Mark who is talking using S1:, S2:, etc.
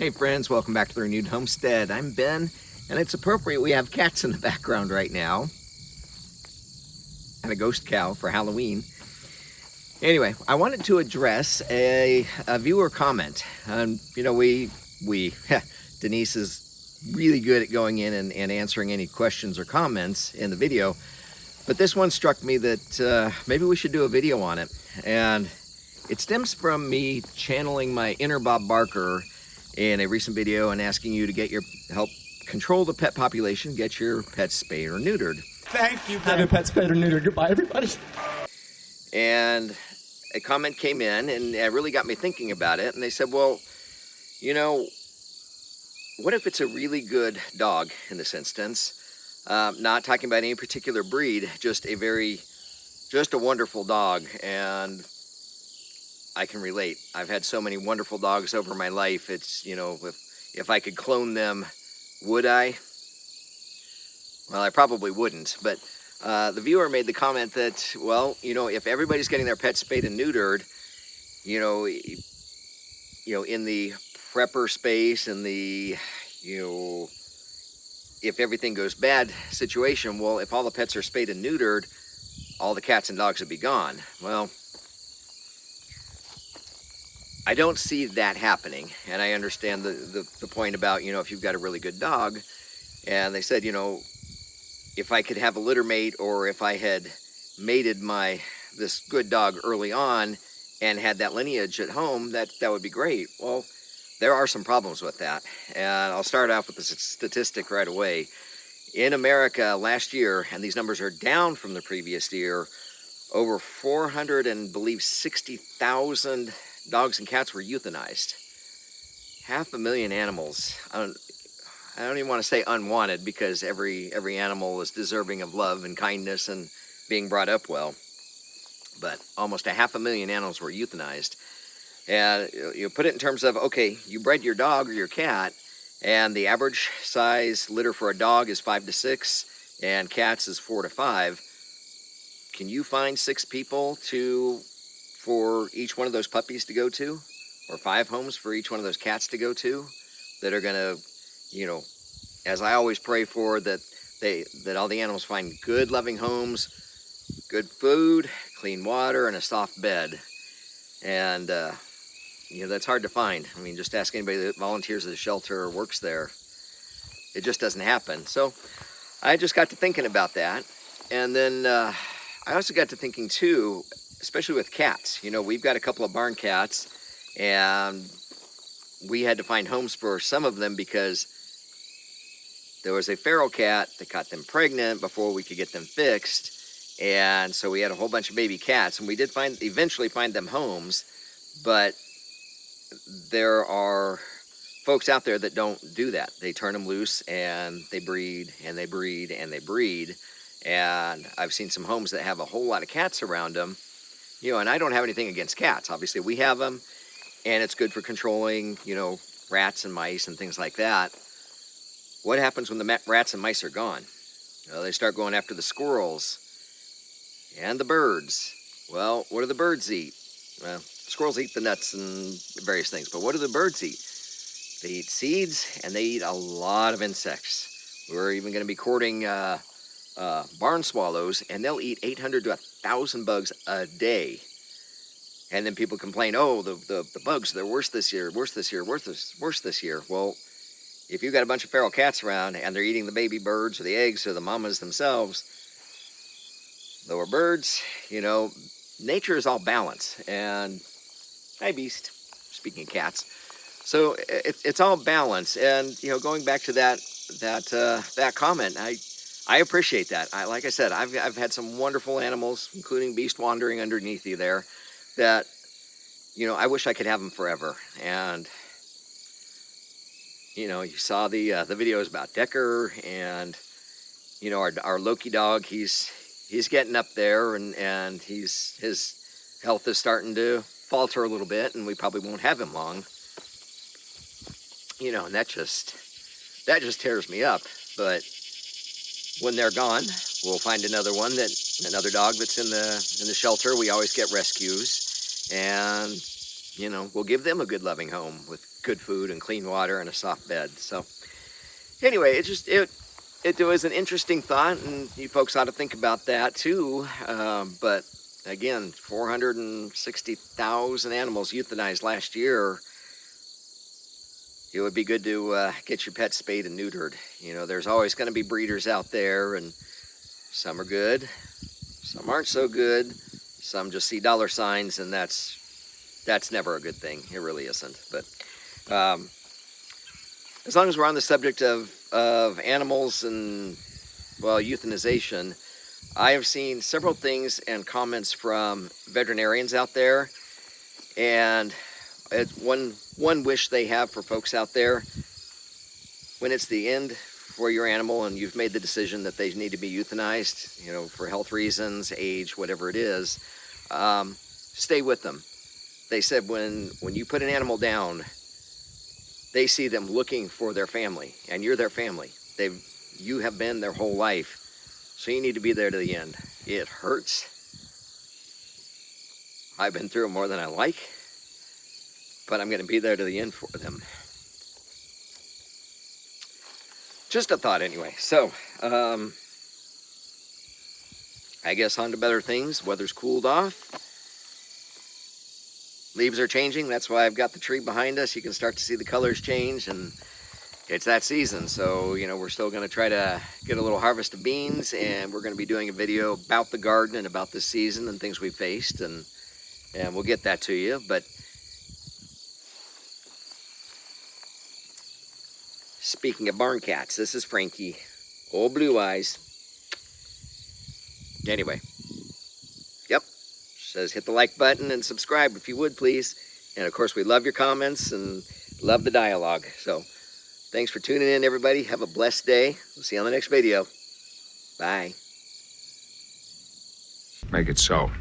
S1: Hey friends, welcome back to the Renewed Homestead. I'm Ben, and it's appropriate we have cats in the background right now. And a ghost cow for Halloween. Anyway, I wanted to address a viewer comment. Denise is really good at going in and answering any questions or comments in the video. But this one struck me that maybe we should do a video on it. And it stems from me channeling my inner Bob Barker in a recent video and asking you to help control the pet population, get your pets spayed or neutered.
S2: Thank you. Have your pets spayed or neutered. Goodbye, everybody.
S1: And a comment came in, and it really got me thinking about it. And they said, well, you know, what if it's a really good dog in this instance? Not talking about any particular breed, just a wonderful dog. And I can relate. I've had so many wonderful dogs over my life. It's, you know, if I could clone them, would I? Well, I probably wouldn't. But the viewer made the comment that, well, you know, if everybody's getting their pets spayed and neutered, you know, in the prepper space and the, you know, if everything goes bad situation, well, if all the pets are spayed and neutered, all the cats and dogs would be gone. Well, I don't see that happening, and I understand the point about, you know, if you've got a really good dog, and they said, you know, if I could have a litter mate, or if I had mated this good dog early on and had that lineage at home, that would be great. Well, there are some problems with that, and I'll start off with the statistic right away. In America last year, and these numbers are down from the previous year, over 460,000 dogs and cats were euthanized. 500,000 animals. I don't even want to say unwanted, because every animal is deserving of love and kindness and being brought up well. But almost 500,000 animals were euthanized. And you put it in terms of, okay, you bred your dog or your cat, and the average size litter for a dog is 5 to 6, and cats is 4 to 5. Can you find 6 people for each one of those puppies to go to, or 5 homes for each one of those cats to go to, that are gonna, you know, as I always pray for, that all the animals find good, loving homes, good food, clean water, and a soft bed. And you know, that's hard to find. I mean, just ask anybody that volunteers at a shelter or works there. It just doesn't happen. So I just got to thinking about that, and then I also got to thinking too, especially with cats. You know, we've got a couple of barn cats, and we had to find homes for some of them because there was a feral cat that got them pregnant before we could get them fixed. And so we had a whole bunch of baby cats, and we did eventually find them homes. But there are folks out there that don't do that. They turn them loose, and they breed, and they breed, and they breed. And I've seen some homes that have a whole lot of cats around them. You know, and I don't have anything against cats. Obviously, we have them, and it's good for controlling, you know, rats and mice and things like that. What happens when the rats and mice are gone? Well, they start going after the squirrels and the birds. Well, what do the birds eat? Well, squirrels eat the nuts and various things, but what do the birds eat? They eat seeds, and they eat a lot of insects. We're even going to be courting barn swallows, and they'll eat 800 to 1,000 bugs a day. And then people complain, oh, the bugs, they're worse this year, worse this year, worse this year. Well, if you've got a bunch of feral cats around, and they're eating the baby birds or the eggs or the mamas themselves, lower birds, you know, nature is all balance. And hi, Beast, speaking of cats. So it's all balance. And, you know, going back to that comment, I appreciate that. Like I said, I've had some wonderful animals, including Beast wandering underneath you there, that, you know, I wish I could have them forever. And, you know, you saw the videos about Decker, and, you know, our Loki dog, he's getting up there, and his health is starting to falter a little bit, and we probably won't have him long. You know, and that just tears me up. But when they're gone, we'll find another dog that's in the shelter. We always get rescues, and, you know, we'll give them a good loving home with good food and clean water and a soft bed. So anyway, it was an interesting thought, and you folks ought to think about that too. But again, 460,000 animals euthanized last year. It would be good to get your pets spayed and neutered. You know, there's always going to be breeders out there, and some are good, some aren't so good, some just see dollar signs, and that's never a good thing. It really isn't. But as long as we're on the subject of animals and, well, euthanization, I have seen several things and comments from veterinarians out there, and one wish they have for folks out there, when it's the end for your animal and you've made the decision that they need to be euthanized, you know, for health reasons, age, whatever it is, stay with them. They said when you put an animal down, they see them looking for their family, and you're their family. You have been their whole life, so you need to be there to the end. It hurts. I've been through it more than I like, but I'm going to be there to the end for them. Just a thought anyway. So, I guess on to better things. Weather's cooled off. Leaves are changing. That's why I've got the tree behind us. You can start to see the colors change, and it's that season. So, you know, we're still going to try to get a little harvest of beans, and we're going to be doing a video about the garden and about this season and things we faced, and we'll get that to you. But speaking of barn cats, this is Frankie. Old Blue Eyes. Anyway. Yep. Says hit the like button and subscribe if you would, please. And of course, we love your comments and love the dialogue. So thanks for tuning in, everybody. Have a blessed day. We'll see you on the next video. Bye.
S3: Make it so.